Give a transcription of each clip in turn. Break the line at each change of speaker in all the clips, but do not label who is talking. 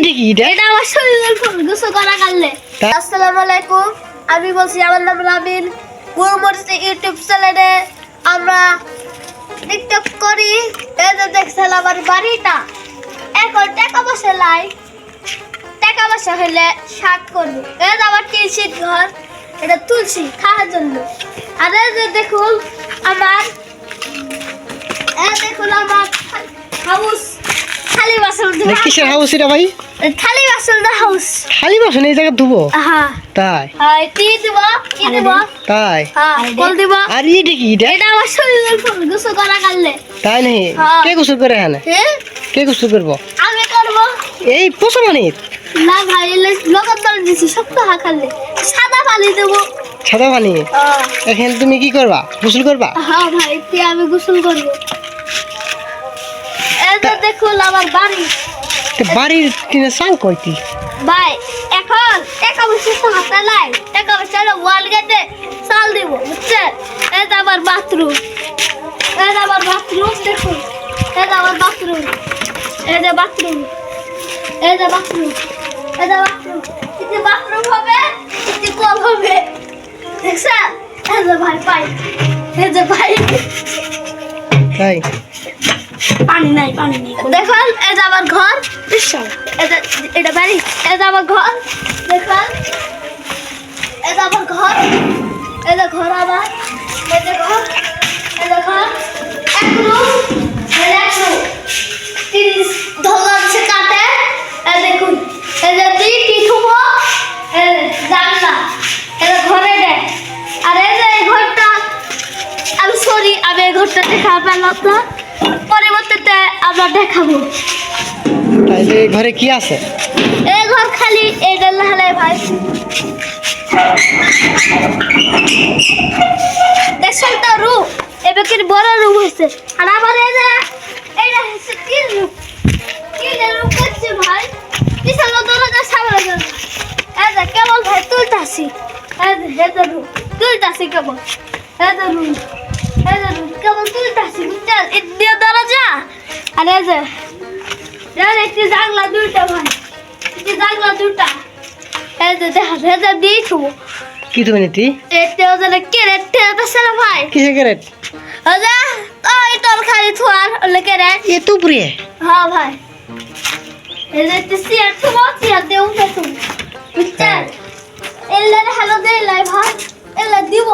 এটা আমার শরীরের গোসল করা কালে। আসসালামু আলাইকুম, আমি বলছি আমার নাম রাবিন। গুলমরিচ ইউটিউব চ্যানেলে আমরা টিকটক করি। এই যে দেখছেন আমার বাড়িটা, এখন টাকা পয়সা লাই, টাকা পয়সা হলে শাক করবো। এই যে আমার টিন শীত ঘর, এটা তুলছি খাওয়ার জন্য। আর এই যে দেখুন আমার হাউস, খালি বাসন
কিসের হাউস এটা ভাই?
খালি বাসন হাউস।
খালি বাসন এই জায়গা ধুবো?
হ্যাঁ
তাই?
হ্যাঁ, কি দিব কি দিব?
তাই?
হ্যাঁ, কল দিব।
আর এটা কি?
এটা আমার শরীরের গোসল করা কালে।
তাই নাকি?
হ্যাঁ।
কে গোসল করে এখানে? কে গোসল করবো?
আমি করব
এই পচা পানির?
না ভাই, লোকের দলে দিছি শক্ত হাকালে সাদা পানি দেবো।
সাদা পানি? এখানে তুমি কি করবা? গোসল করবা?
হ্যাঁ ভাই, আমি গোসল করব। এই যে দেখুন আমার বাড়ি।
বাড়ির কিনে চাল কয়টি?
ভাই এখন টাকা পয়সা তো হাতে নাই, টাকা পয়সা ওয়াল গেটে চাল দিব, বুঝছেন? এই যে আমার বাথরুম, এই যে আমার বাথরুম দেখুন, এই যে আমার বাথরুম, এই যে বাথরুম, এই যে বাথরুম, এই যে বাথরুম। কিছু বাথরুম হবে, কিছু কল হবে, দেখছেন? এই যে ভাই পাই, এই যে ভাই
তাই?
পানি নাই, পানি নেই। দেখুন এই যে আমার ঘর, এটা বাড়ি, এই যে আমার ঘর দেখুন, এই যে আমার ঘর, এই যে ঘর আমার, এই যে ঘর, এই যে ঘর, এক রুম, এক রুম, 30 ধলা আছে কাটে। এই দেখুন এই যে কি থুবো, এই জানলা, এই যে ঘরে দে। আর এই যে এই ঘরটা, আমি সরি, আমি এই ঘরটা দেখা পেলাম না, পরবর্তীতে আমরা দেখাবো।
তাই এই ঘরে কি আছে?
এই ঘর খালি এইটা লাহালে ভাই, দেখছেন তো রুম, এবার কি বড় রুম হয়েছে। আর আবার এই যে এইটা হচ্ছে তিন রুম, করছে ভাই। বিশাল দরজা সামনে জন্য এই যে কেবল ভাই তুলতাছি, এই যে রুম তুলতাছি কেবল, এই যে রুম, এই যে রুম কেবল তুলতাছি, বুঝছেন? এই দিয়ে দরজা। আর এই যে একটি জানলা দুইটা ভাই, একটি জানলা দুটা। এই যে দেখা ভেজা দিয়েছো
কি তুমি নীতি?
এতে ওদের কেরেট ঠেলতেছে না ভাই।
কিসে ক্যারেট?
ওজা ওই তরকারি থোয়ার ওলে কেরেট।
এ তো উপরে?
হ্যাঁ ভাই, এই যে সিয়ার থুবো, সিয়ার দিয়ে উঠে থুবো, বুঝছেন? এলে হ্যালো দেই লাই ভাই, এলে দিব।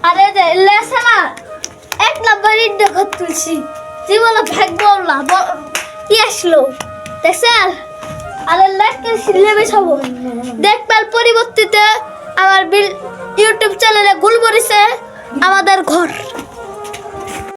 আর এই যে এলে আছে না, এক নাম্বার ইট ঘর তুলছি, জীবনে ভাগ্য না কি আসলো, দেখছেন? আর লাইককে সিলেবে সব দেখবেন। পরিবর্তিতে আমার ইউটিউব চ্যানেলে গুলমরিচে আমাদের ঘর।